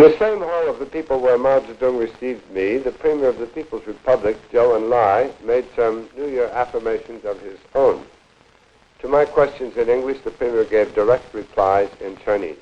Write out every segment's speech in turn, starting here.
In the same hall of the people where Mao Zedong received me, the Premier of the People's Republic, Zhou En Lai, made some New Year affirmations of his own. To my questions in English, the Premier gave direct replies in Chinese.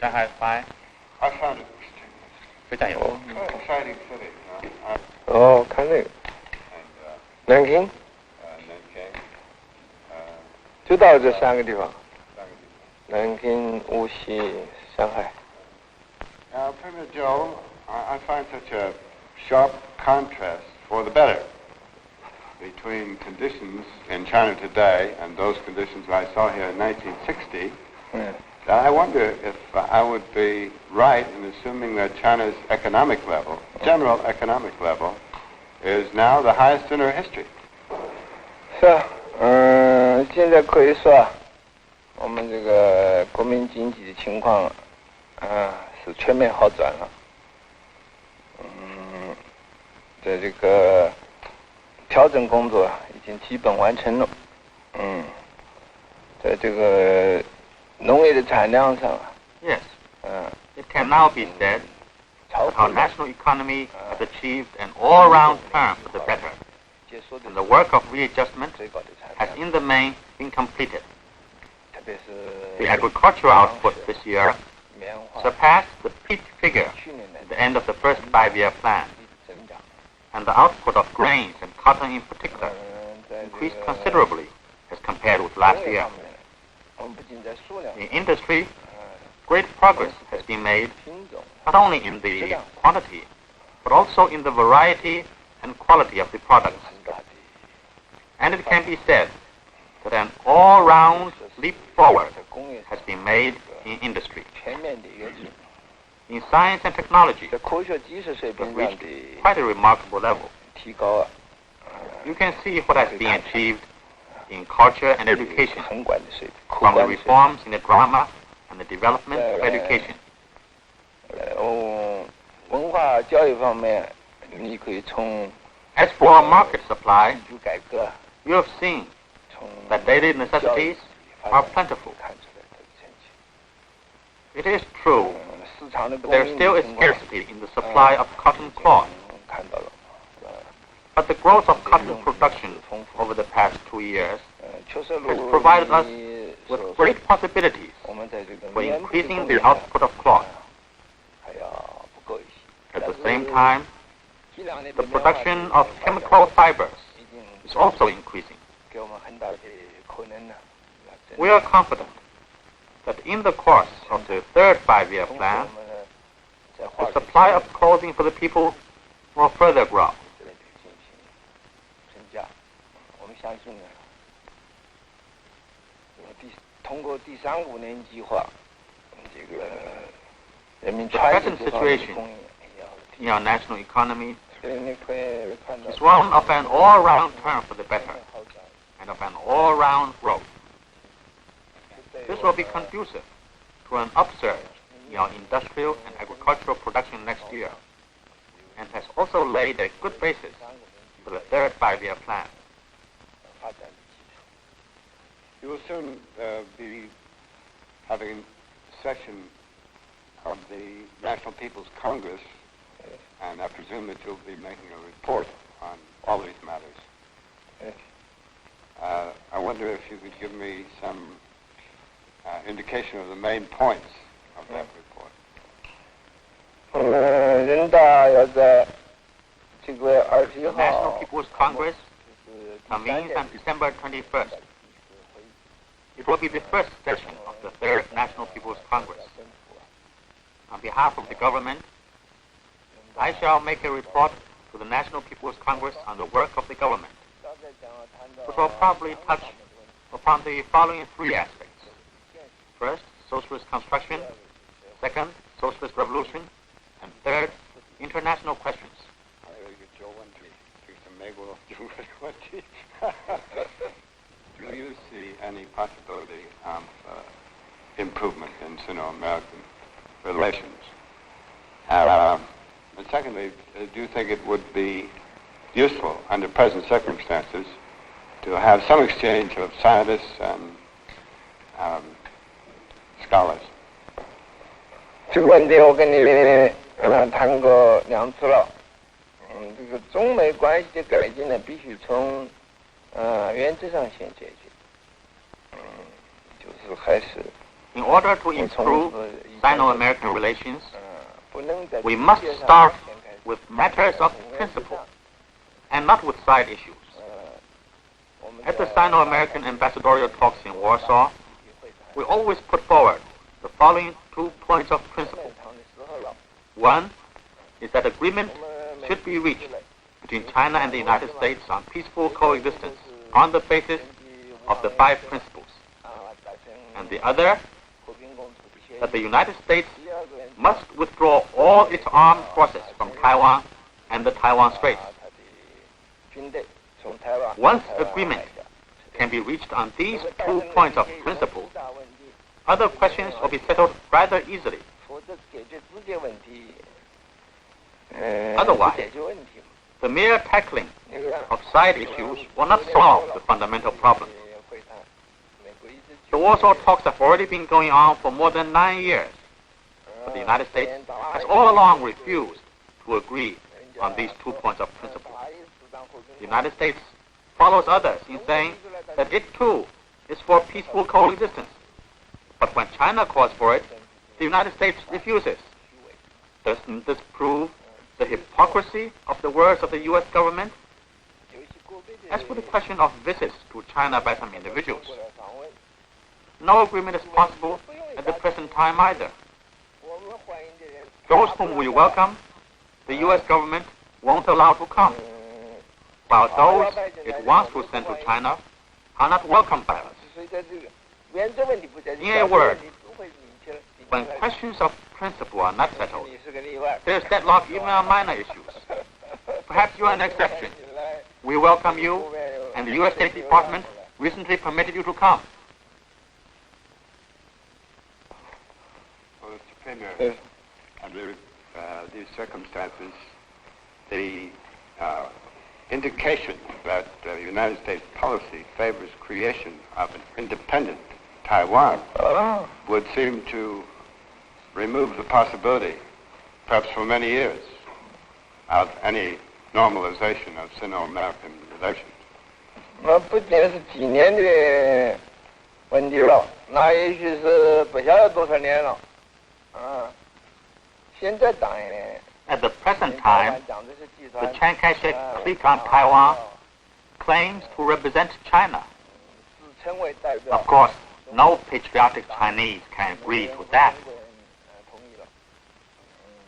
Shanghai fine. I found it 非常有 exciting city. 哦，看那个 Nanking 就到这三个地方 Nanking、无锡、上海。 Premier Zhou, I find such a sharp contrast for the better between conditions in China today and those conditions I saw here in 1960. I wonder if I would be right in assuming that China's economic level, general economic level, is now the highest in her history. 是啊，现在可以说，我们这个国民经济的情况，是全面好转了。在这个调整工作已经基本完成了。在这个 Yes. It can now be said that our national economy has achieved an all-round turn for the better, and the work of readjustment has in the main been completed. The agricultural output this year surpassed the peak figure at the end of the first 5-year plan, and the output of grains and cotton in particular increased considerably as compared with last year. In industry, great progress has been made not only in the quantity, but also in the variety and quality of the products. And it can be said that an all-round leap forward has been made in industry. In science and technology, it has reached quite a remarkable level. You can see what has been achieved in culture and education, from the reforms in the drama and the development of education. As for market supply, you have seen that daily necessities are plentiful. It is true that there still is scarcity in the supply of cotton cloth. But the growth of cotton production over the past 2 years has provided us with great possibilities for increasing the output of cloth. At the same time, the production of chemical fibers is also increasing. We are confident that in the course of the third 5-year plan, the supply of clothing for the people will further grow. The present situation in our national economy is one of an all-round turn for the better and of an all-round growth. This will be conducive to an upsurge in our industrial and agricultural production next year, and has also laid a good basis for the third 5-year plan. You will soon be having a session of the National People's Congress, and I presume that you'll be making a report on all these matters. I wonder if you could give me some indication of the main points of that report. The National People's Congress convenes on December 21st. It will be the first session of the Third National People's Congress. On behalf of the government, I shall make a report to the National People's Congress on the work of the government, which will probably touch upon the following 3 aspects. First, socialist construction. Second, socialist revolution. And third, international questions. Do you see any possibility of improvement in Sino-American relations? And secondly, do you think it would be useful under present circumstances to have some exchange of scientists and scholars. 这个问题我跟你谈过2次了。这个中美关系的改进呢，必须从原则上先解决。就是还是 In order to improve Sino-American relations, we must start with matters of principle and not with side issues. At the Sino-American ambassadorial talks in Warsaw, we always put forward the following 2 points of principle. One is that agreement should be reached between China and the United States on peaceful coexistence on the basis of the 5 principles. And the other, that the United States must withdraw all its armed forces from Taiwan and the Taiwan Straits. Once agreement can be reached on these 2 points of principle, other questions will be settled rather easily. Otherwise, the mere tackling of side issues will not solve the fundamental problem. The Warsaw talks have already been going on for more than 9 years, but the United States has all along refused to agree on these 2 points of principle. The United States follows others in saying that it too is for peaceful coexistence. But when China calls for it, the United States refuses. Doesn't this prove the hypocrisy of the words of the U.S. government? As for the question of visits to China by some individuals, no agreement is possible at the present time either. Those whom we welcome, the U.S. government won't allow to come, while those it wants to send to China are not welcomed by us. In a word, when questions of principle are not settled, there is deadlock even on minor issues. Perhaps you are an exception. We welcome you, and the U.S. State Department recently permitted you to come. Well, Mr. Premier, under these circumstances, the indication that the United States policy favors creation of an independent Taiwan would seem to remove the possibility, perhaps for many years, of any normalization of Sino-American relations. 那不仅是几年的问题了，那也许是不晓得多少年了。现在当然。At the present time, the Chiang Kai-shek clique on Taiwan claims to represent China. Of course, no patriotic Chinese can agree to that.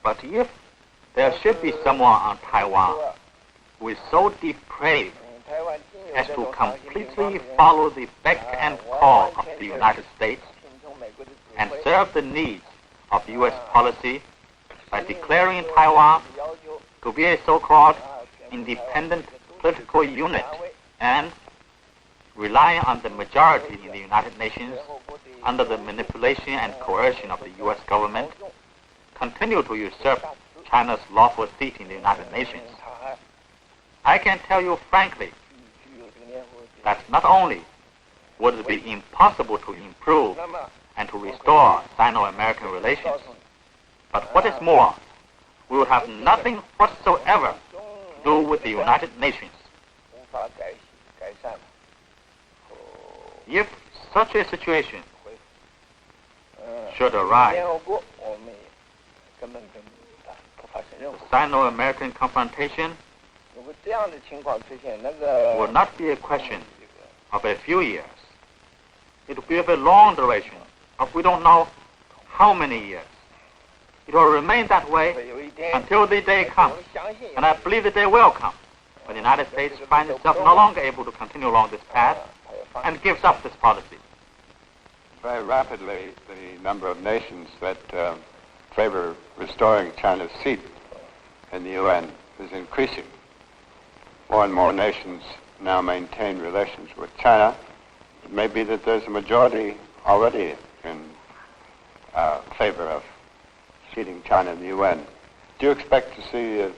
But if there should be someone on Taiwan who is so depraved as to completely follow the beck and call of the United States and serve the needs of U.S. policy by declaring Taiwan to be a so-called independent political unit and relying on the majority in the United Nations under the manipulation and coercion of the U.S. government, continue to usurp China's lawful seat in the United Nations. I can tell you frankly that not only would it be impossible to improve and to restore Sino-American relations, but what is more, we will have nothing whatsoever to do with the United Nations. If such a situation should arise, the Sino-American confrontation will not be a question of a few years. It will be of a long duration, of we don't know how many years. It will remain that way until the day comes, and I believe the day will come, when the United States finds itself no longer able to continue along this path and gives up this policy. Very rapidly, the number of nations that favor restoring China's seat in the UN is increasing. More and more nations now maintain relations with China. It may be that there's a majority already in favor of seating China in the UN. Do you expect to see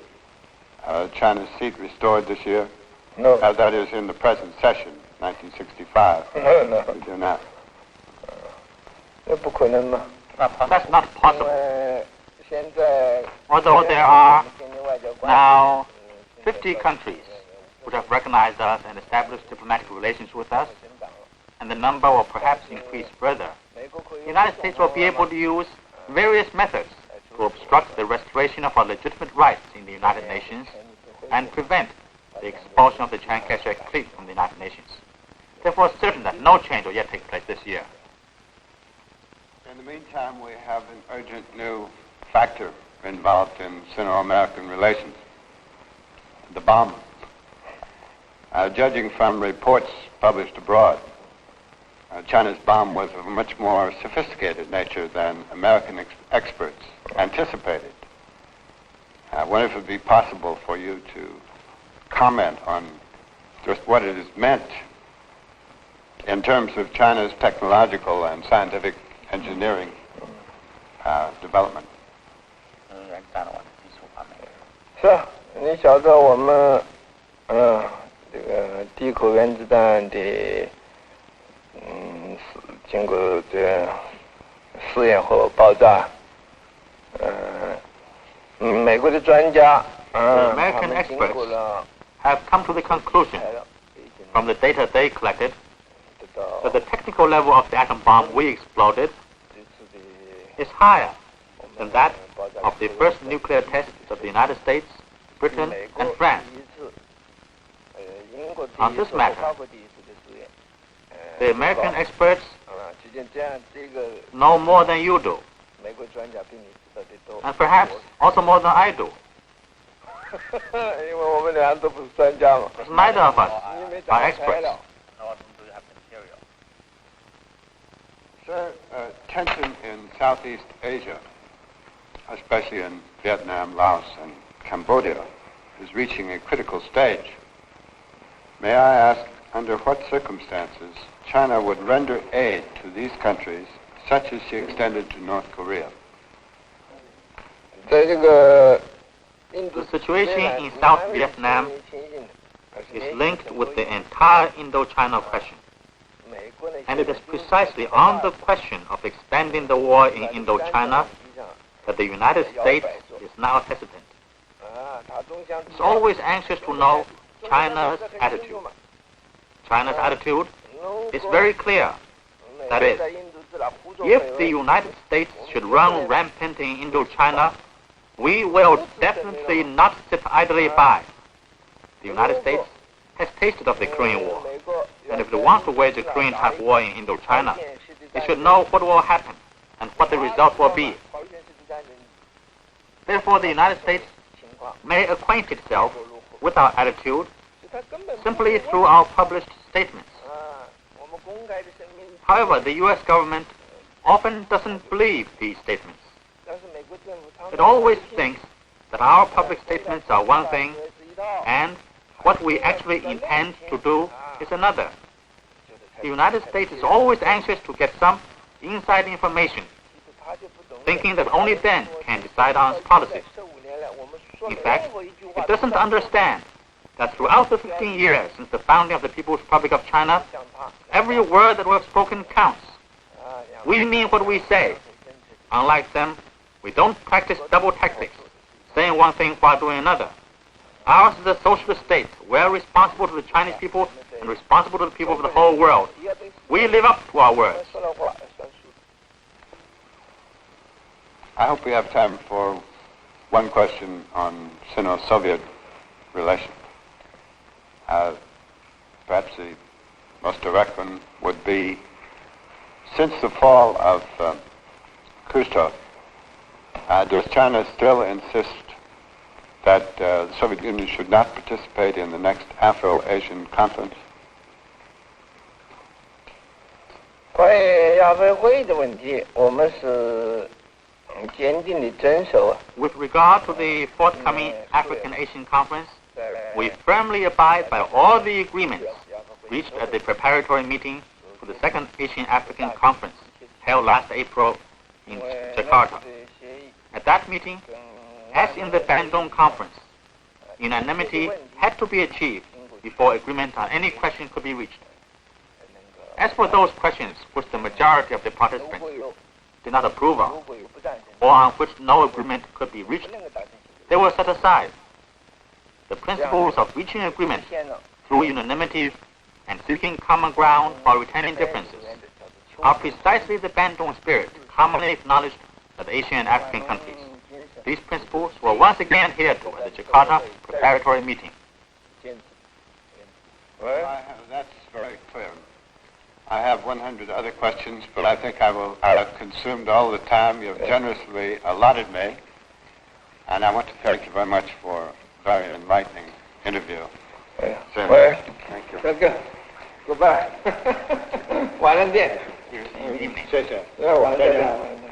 China's seat restored this year? No. That is in the present session, 1965. No. We do not. 那不可能嘛？ That's not 因 possible. 为现在 Although there are now 50 countries which have recognized us and established diplomatic relations with us, and the number will perhaps increase further, the United States will be able to use various methods to obstruct the restoration of our legitimate rights in the United Nations and prevent the expulsion of the Chiang Kai-shek clique from the United Nations. Therefore, it's certain that no change will yet take place this year. In the meantime, we have an urgent new factor involved in Sino-American relations, the bomb. Judging from reports published abroad, China's bomb was of a much more sophisticated nature than American experts anticipated. I wonder if it would be possible for you to comment on just what it has meant in terms of China's technological and scientific engineering development. 是啊，你晓得我们这个第一颗原子弹的经过这试验后爆炸，美国的专家The American experts have come to the conclusion from the data they collected that the technical level of the atom bomb we exploded is higher than that of the first nuclear tests of the United States, Britain, and France. On this matter, the American experts know more than you do, and perhaps also more than I do. 因为我们俩都不是专家嘛。 Neither of us are experts. Sir, tension in Southeast Asia, especially in Vietnam, Laos, and Cambodia, is reaching a critical stage. May I ask, under what circumstances China would render aid to these countries, such as she extended to North Korea? 在这个 The situation in South Vietnam is linked with the entire Indochina question. And it is precisely on the question of expanding the war in Indochina that the United States is now hesitant. It's always anxious to know China's attitude. China's attitude is very clear. That is, if the United States should run rampant in Indochina, we will definitely not sit idly by. The United States has tasted of the Korean War, and if it wants to wage a Korean-type war in Indochina, it should know what will happen and what the result will be. Therefore, the United States may acquaint itself with our attitude simply through our published statements. However, the U.S. government often doesn't believe these statements. It always thinks that our public statements are one thing and what we actually intend to do is another. The United States is always anxious to get some inside information, thinking that only then can decide on its policies. In fact, it doesn't understand that throughout the 15 years since the founding of the People's Republic of China, every word that we have spoken counts. We mean what we say. Unlike them, we don't practice double tactics, saying one thing while doing another. Ours is a socialist state. We're responsible to the Chinese people and responsible to the people of the whole world. We live up to our words. I hope we have time for one question on Sino-Soviet relations. Perhaps the most direct one would be, since the fall of Khrushchev, does China still insist that the Soviet Union should not participate in the next Afro-Asian conference? 关于亚非会议的问题，我们是坚定的遵守。 With regard to the forthcoming African Asian Conference, we firmly abide by all the agreements reached at the preparatory meeting for the second Asian African Conference held last April in Jakarta. At that meeting, as in the Bandung Conference, unanimity had to be achieved before agreement on any question could be reached. As for those questions which the majority of the participants did not approve of, or on which no agreement could be reached, they were set aside. The principles of reaching agreement through unanimity and seeking common ground or retaining differences are precisely the Bandung spirit commonly acknowledged by the Asian and African countries. These principles were once again adhered to at the Jakarta preparatory meeting. That's very clear. I have 100 other questions, but I think I have consumed all the time you've generously allotted me. And I want to thank you very much for a very enlightening interview. Well, Thank you. that's good. Goodbye. 晚安见。Evening. 谢谢。晚安见。